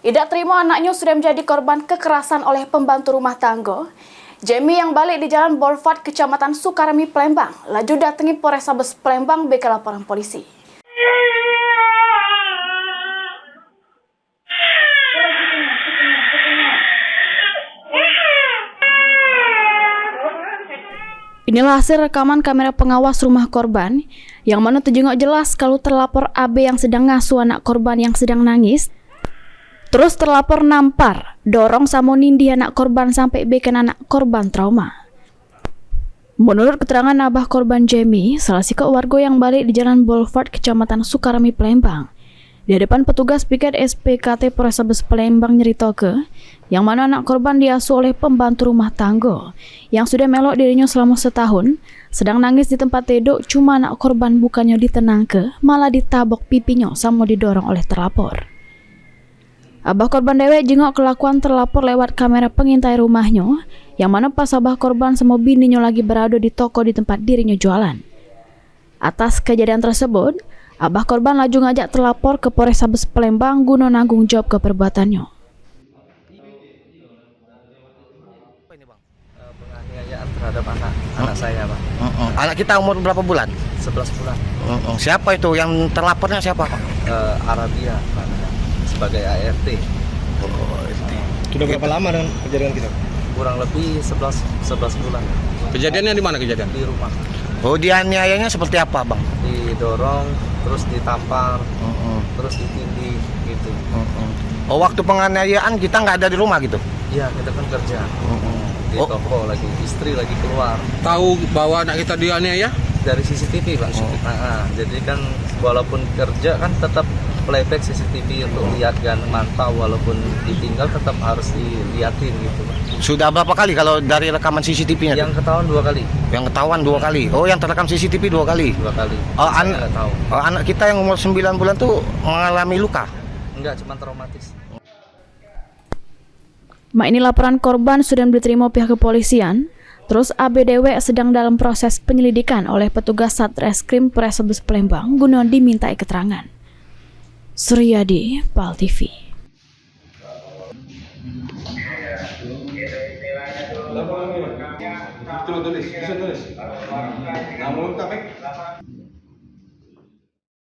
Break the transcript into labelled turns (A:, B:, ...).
A: Tidak terima anaknya sudah menjadi korban kekerasan oleh pembantu rumah tangga. Jamie yang balik di Jalan Bolfat, Kecamatan Sukaremi, Palembang, laju datangi Polrestabes Palembang bagi laporan polisi. Inilah hasil rekaman kamera pengawas rumah korban yang mana terjenguk jelas kalau terlapor AB yang sedang ngasuh anak korban yang sedang nangis. Terus terlapor nampar, dorong sama nindih anak korban sampai bikin anak korban trauma. Menurut keterangan abah korban Jamie, salah si warga yang balik di Jalan Bolfat, Kecamatan Sukaremi, Palembang, di hadapan petugas piket SPKT Polrestabes Palembang nyerita ke, yang mana anak korban diasuh oleh pembantu rumah tangga yang sudah melok dirinya selama setahun, sedang nangis di tempat tidur. Cuma anak korban bukannya ditenang ke, malah ditabok pipinya sama didorong oleh terlapor. Abah korban dewek jengok kelakuan terlapor lewat kamera pengintai rumahnya, yang mana pas abah korban sama bininya lagi berada di toko di tempat dirinya jualan. Atas kejadian tersebut, abah korban laju ngajak terlapor ke Polrestabes Palembang guna nanggung jawab ke perbuatannya.
B: Penganiayaan terhadap anak saya, Pak.
C: Anak kita umur berapa bulan?
B: 11 bulan.
C: Siapa itu yang terlapornya siapa?
B: Arabia, Pak, sebagai ART.
D: Sudah berapa lama dengan kejadian kita?
B: Kurang lebih 11 bulan.
D: Kejadiannya di mana kejadian?
B: Di rumah.
C: Oh, dianiayanya seperti apa, Bang?
B: Didorong, terus ditampar, terus ditindih gitu.
C: Oh, waktu penganiayaan kita nggak ada di rumah gitu?
B: Iya, kita kan kerja. Di toko lagi, istri lagi keluar.
D: Tahu bahwa anak kita dianiaya?
B: Dari CCTV, Pak. Jadi kan walaupun kerja kan tetap playback CCTV untuk lihat dan mantau, walaupun ditinggal tetap harus dilihatin gitu, Pak.
C: Sudah berapa kali kalau dari rekaman CCTV-nya?
B: Yang ketahuan 2 kali.
C: Yang ketahuan 2 kali. Oh, yang terekam CCTV 2 kali.
B: 2 kali.
C: Oh,
B: Saya nggak tahu.
C: anak kita yang umur 9 bulan tuh mengalami luka?
B: Enggak, cuma traumatis.
A: Mak, ini laporan korban sudah diterima pihak kepolisian. Terus ABDW sedang dalam proses penyelidikan oleh petugas Satreskrim Polrestabes Palembang guna dimintai keterangan. Suryadi, PAL TV.
D: Tulis. Nama lengkap,